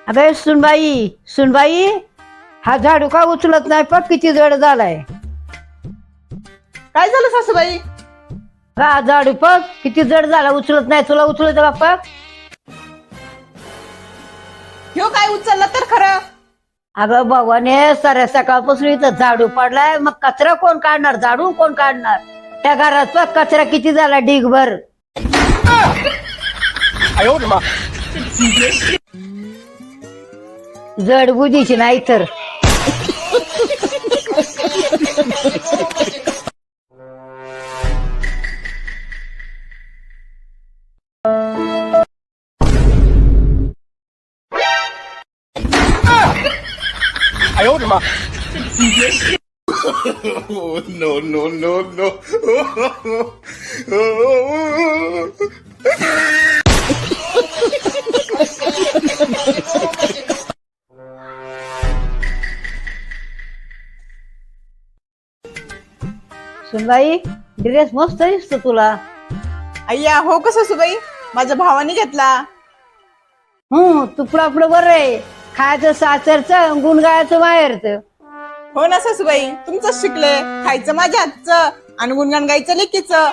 अबे सुनबाई हा झाडू का उचलत नाही पण किती जड झालाय. काय झालं सासूबाई? हा झाडू पग किती जड झाला, उचलत नाही. तुला उचलत बाप्पा? ह्यो काय उचलला तर खरं. अगं भगवाने साऱ्या सकाळपासून इथं झाडू पडलाय, मग कचरा कोण काढणार, झाडू कोण काढणार? त्या घरात बघ कचरा किती झाला, ढीगभर. जड बुद्धीची नाही तर. Oh, no, no, no, no. सुनबाई ड्रेस मस्त दिसतो तुला. अय्या हो का सासूबाई, माझ्या भावाने घेतला. तुकडा आपलं बरं आहे. खायचं सासरचं, गुणगायचं बाहेरचं. हो ना सासूबाई, तुमचंच शिकले. खायचं माझ्या हातचं आणि गुणगान गायचं लेकीचं.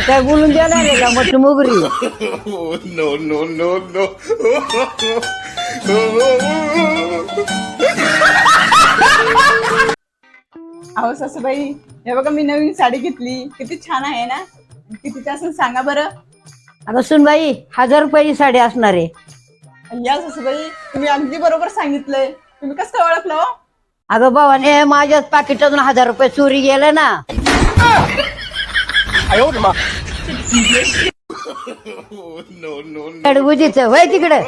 काय बोलून देणार आहे का मोठी Mugri? Oh, no, no, no, no. अहो सासूबाई, हे बघा मी नवीन साडी घेतली, किती छान आहे ना. किती असेल सांगा बरं. अगं सुनबाई 1000 रुपयाची साडी असणार आहे. अय्या सासूबाई, तुम्ही अगदी बरोबर सांगितलंय. तुम्ही कसं काय ओळखलं हो? अगं भावाने माझ्याच पाकिटातून 1000 रुपये चोरी गेले ना. Oh, no, no, no. कडबुजीच वय तिकडे.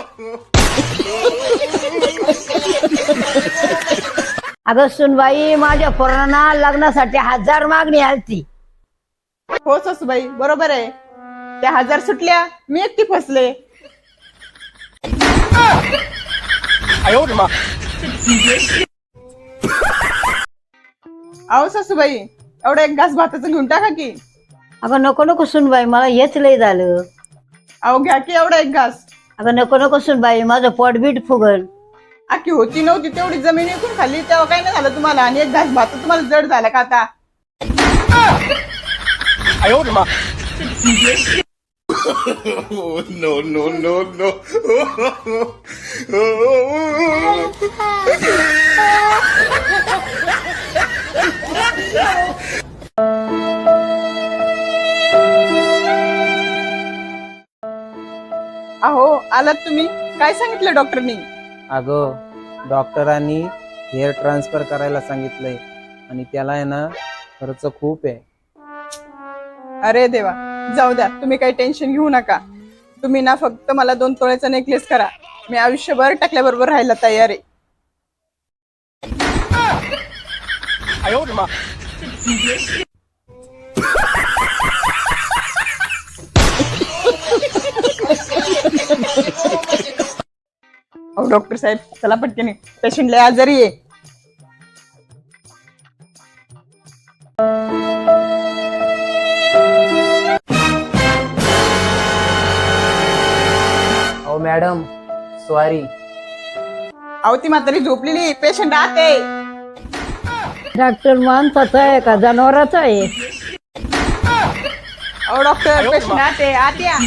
अगं सुनबाई, माझ्या पोरांना लग्नासाठी 1000 मागणी आलती. हो सासूबाई, बरोबर आहे. त्या 1000 सुटल्या, मी एकटी फसले. अहो सासूबाई, एवढा एक घास भाताचं घेऊन टाका की. अगं नको नको सुनबाई, मला हेच लय झालं. अहो घ्या की एवढा एक घास. अगं नको नको सुनबाई, माझं पोट बीट फुगल. आखी होती नव्हती तेवढी जमीन विकून खाल्ली तेव्हा काय नाही झालं तुम्हाला, आणि एक घास भात तुम्हाला जड झाला का आता? Oh, no, no, no, no. अहो आलात तुम्ही, काय सांगितलं डॉक्टरनी? अगं डॉक्टरांनी हेअर ट्रान्सफर करायला सांगितलंय आणि त्याला आहे ना खर्च खूप आहे. अरे देवा, जाऊ द्या, तुम्ही काही टेन्शन घेऊ नका. तुम्ही ना फक्त मला 2 तोळ्याचा नेकलेस करा, मी आयुष्यभर टाकल्याबरोबर राहायला तयार आहे. अहो डॉक्टर साहेब, चला पटकन, पेशंट लय आजारी आहे. अहो मॅडम सॉरी. अहो ती म्हातारी झोपलेली, पेशंट आत आहे. डॉक्टर माणसाचा आहे का जनावराचा आहे? अहो डॉक्टर, पेशंट आत आहे, आत या.